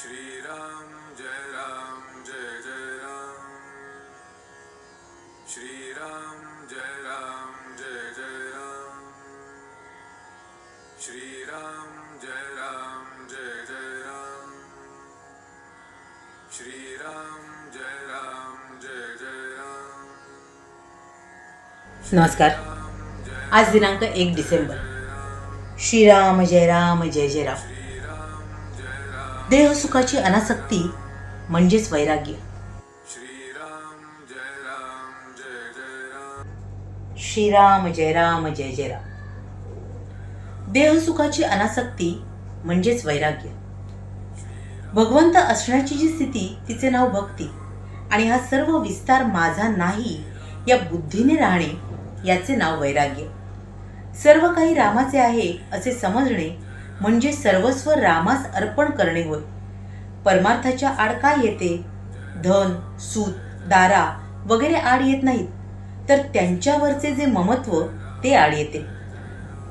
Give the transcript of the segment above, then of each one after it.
श्रीराम जय जय राम श्रीराम जय जय राम श्रीराम जय जय राम श्रीराम जय जय राम। नमस्कार। आज दिनांक 1 डिसेंबर। श्रीराम जय जय राम। देह सुखाची अनासक्ती म्हणजेच वैराग्य। श्रीराम जय जय राम। देह सुखाची अनासक्ती म्हणजेच वैराग्य। भगवंत असण्याची जी स्थिती तिचे नाव भक्ती आणि हा सर्व विस्तार माझा नाही या बुद्धीने राहणे याचे नाव वैराग्य। सर्व काही रामाचे आहे असे समजणे म्हणजे सर्वस्व रामास अर्पण करणे होय। परमार्थाच्या आड काय येते? धन, सूत, दारा वगैरे आड येत नाहीत, तर त्यांच्यावरचे जे ममत्व ते आड येते।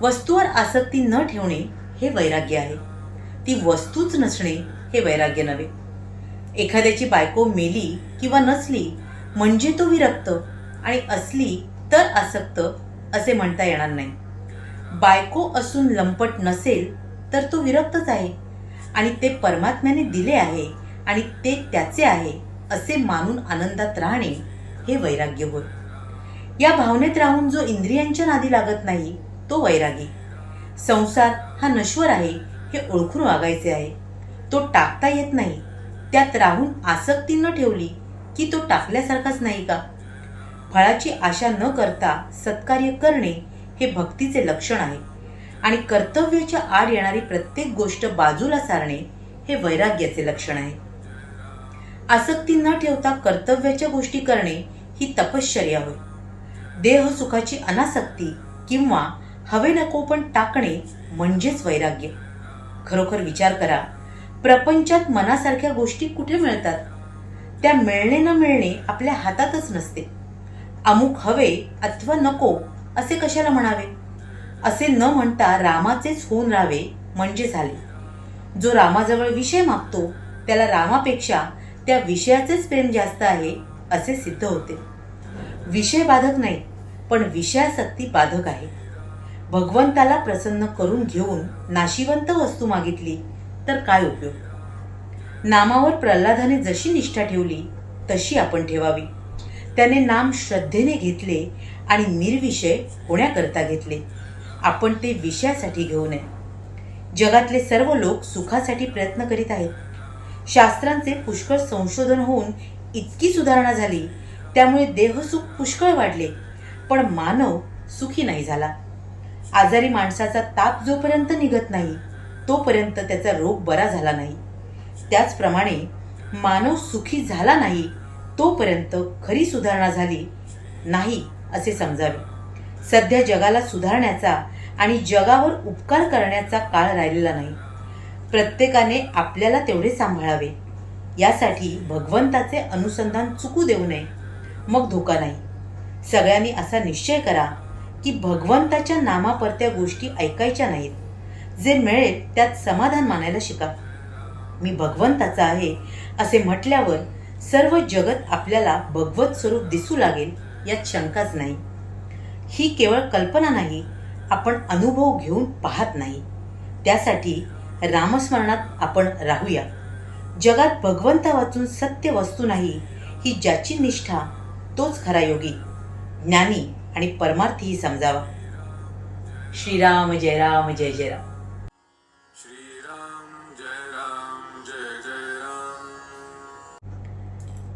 वस्तूवर आसक्ती न ठेवणे हे वैराग्य आहे। ती वस्तूच नसणे हे वैराग्य नव्हे। एखाद्याची बायको मेली किंवा नसली म्हणजे तो विरक्त आणि असली तर आसक्त असे म्हणता येणार नाही। बायको असून लंपट नसेल तर तो विरक्तच आहे आणि ते परमात्म्याने दिले आहे आणि ते त्याचे आहे असे मानून आनंदात राहणे हे वैराग्य होय। या भावनेत राहून जो इंद्रियांच्या नादी लागत नाही तो वैरागी। संसार हा नश्वर आहे हे ओळखून वागायचे आहे। तो टाकता येत नाही, त्यात राहून आसक्ती न ठेवली की तो टाकल्यासारखाच नाही का? फळाची आशा न करता सत्कार्य करणे हे भक्तीचे लक्षण आहे आणि कर्तव्याच्या आड येणारी प्रत्येक गोष्ट बाजूला सारणे हे वैराग्याचे लक्षण आहे। आसक्ती न ठेवता कर्तव्याच्या गोष्टी करणे ही तपश्चर्या होय। देह सुखाची अनासक्ती किंवा हवे नको पण टाकणे म्हणजेच वैराग्य। खरोखर विचार करा, प्रपंचात मनासारख्या गोष्टी कुठे मिळतात? त्या मिळणे न मिळणे आपल्या हातातच नसते। अमुक हवे अथवा नको असे कशाला म्हणावे? असे न म्हणता रामाचेच होऊन राहावे म्हणजे झाले। जो रामाजवळ विषय मागतो त्याला रामापेक्षा त्या विषयाचेच प्रेम जास्त आहे असे सिद्ध होते। विषय बाधक नाही, पण विषयासक्ती बाधक आहे। भगवंताला प्रसन्न करून घेऊन नाशिवंत वस्तू मागितली तर काय उपयोग? नामावर प्रल्हादाने जशी निष्ठा ठेवली तशी आपण ठेवावी। त्याने नाम श्रद्धेने घेतले आणि निर्विषय होण्याकरता घेतले। आपण ते विषयासाठी घेऊ नये। जगातले सर्व लोक सुखासाठी प्रयत्न करीत आहेत। शास्त्रांचे पुष्कळ संशोधन होऊन इतकी सुधारणा झाली, त्यामुळे देहसुख पुष्कळ वाढले, पण मानव सुखी नाही झाला। आजारी माणसाचा ताप जोपर्यंत निघत नाही तोपर्यंत त्याचा रोग बरा झाला नाही। त्याचप्रमाणे मानव सुखी झाला नाही तोपर्यंत खरी सुधारणा झाली नाही असे समजावे। सध्या जगाला सुधारण्याचा आणि जगावर उपकार करण्याचा काळ राहिलेला नाही। प्रत्येकाने आपल्याला तेवढे सांभाळावे। यासाठी भगवंताचे अनुसंधान चुकू देऊ नये, मग धोका नाही। सगळ्यांनी असा निश्चय करा की भगवंताच्या नामापरत्या गोष्टी ऐकायच्या नाहीत। जे मिळेल त्यात समाधान मानायला शिका। मी भगवंताचा आहे असे म्हटल्यावर सर्व जगत आपल्याला भगवत स्वरूप दिसू लागेल यात शंकाच नाही। ही केवळ कल्पना नाही, आपण अनुभव घेऊन पाहत नाही। त्यासाठी रामस्मरणात आपण राहूया। जगात भगवंता वाचून सत्य वस्तू नाही ही ज्याची निष्ठा तोच खरा योगी, ज्ञानी आणि परमार्थी समजावा। श्रीराम जय जय राम। श्रीराम जय जय राम।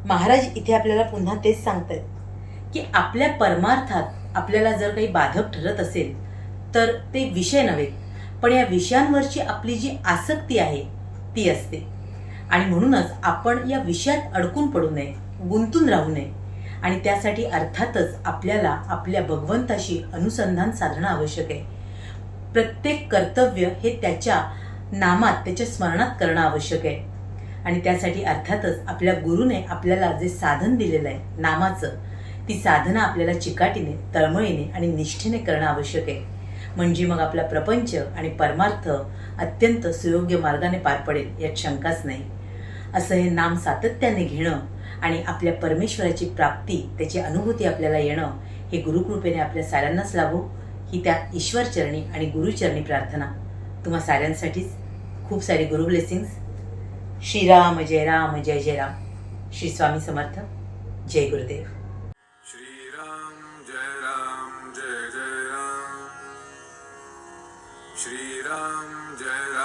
महाराज इथे आपल्याला पुन्हा तेच सांगतात की आपल्या परमार्थात आपल्याला जर काही बाधक ठरत असेल तर ते विषय नव्हेत, पण या विषयांवरची आपली जी आसक्ती आहे ती असते। आणि म्हणूनच आपण या विषयात अडकून पडू नये, गुंतून राहू नये। आणि त्यासाठी अर्थातच आपल्याला आपल्या भगवंताशी अनुसंधान साधणं आवश्यक आहे। प्रत्येक कर्तव्य हे त्याच्या नामात, त्याच्या स्मरणात करणं आवश्यक आहे। आणि त्यासाठी अर्थातच आपल्या गुरुने आपल्याला जे साधन दिलेलं आहे नामाचं, ती साधना आपल्याला चिकाटीने, तळमळीने आणि निष्ठेने करणं आवश्यक आहे। म्हणजे मग आपला प्रपंच आणि परमार्थ अत्यंत सुयोग्य मार्गाने पार पडेल यात शंकाच नाही। असं हे नाम सातत्याने घेणं आणि आपल्या परमेश्वराची प्राप्ती, त्याची अनुभूती आपल्याला येणं, हे गुरुकृपेने आपल्या साऱ्यांनाच लाभो ही त्या ईश्वरचरणी आणि गुरुचरणी प्रार्थना. तुम्हा साऱ्यांसाठीच खूप सारी गुरु ब्लेसिंग्स. श्रीराम जय राम जय जय राम. श्री स्वामी समर्थ. जय Gurudev. Shri Ram Jai Ram Jai Jai Ram. Shri Ram Jai Ram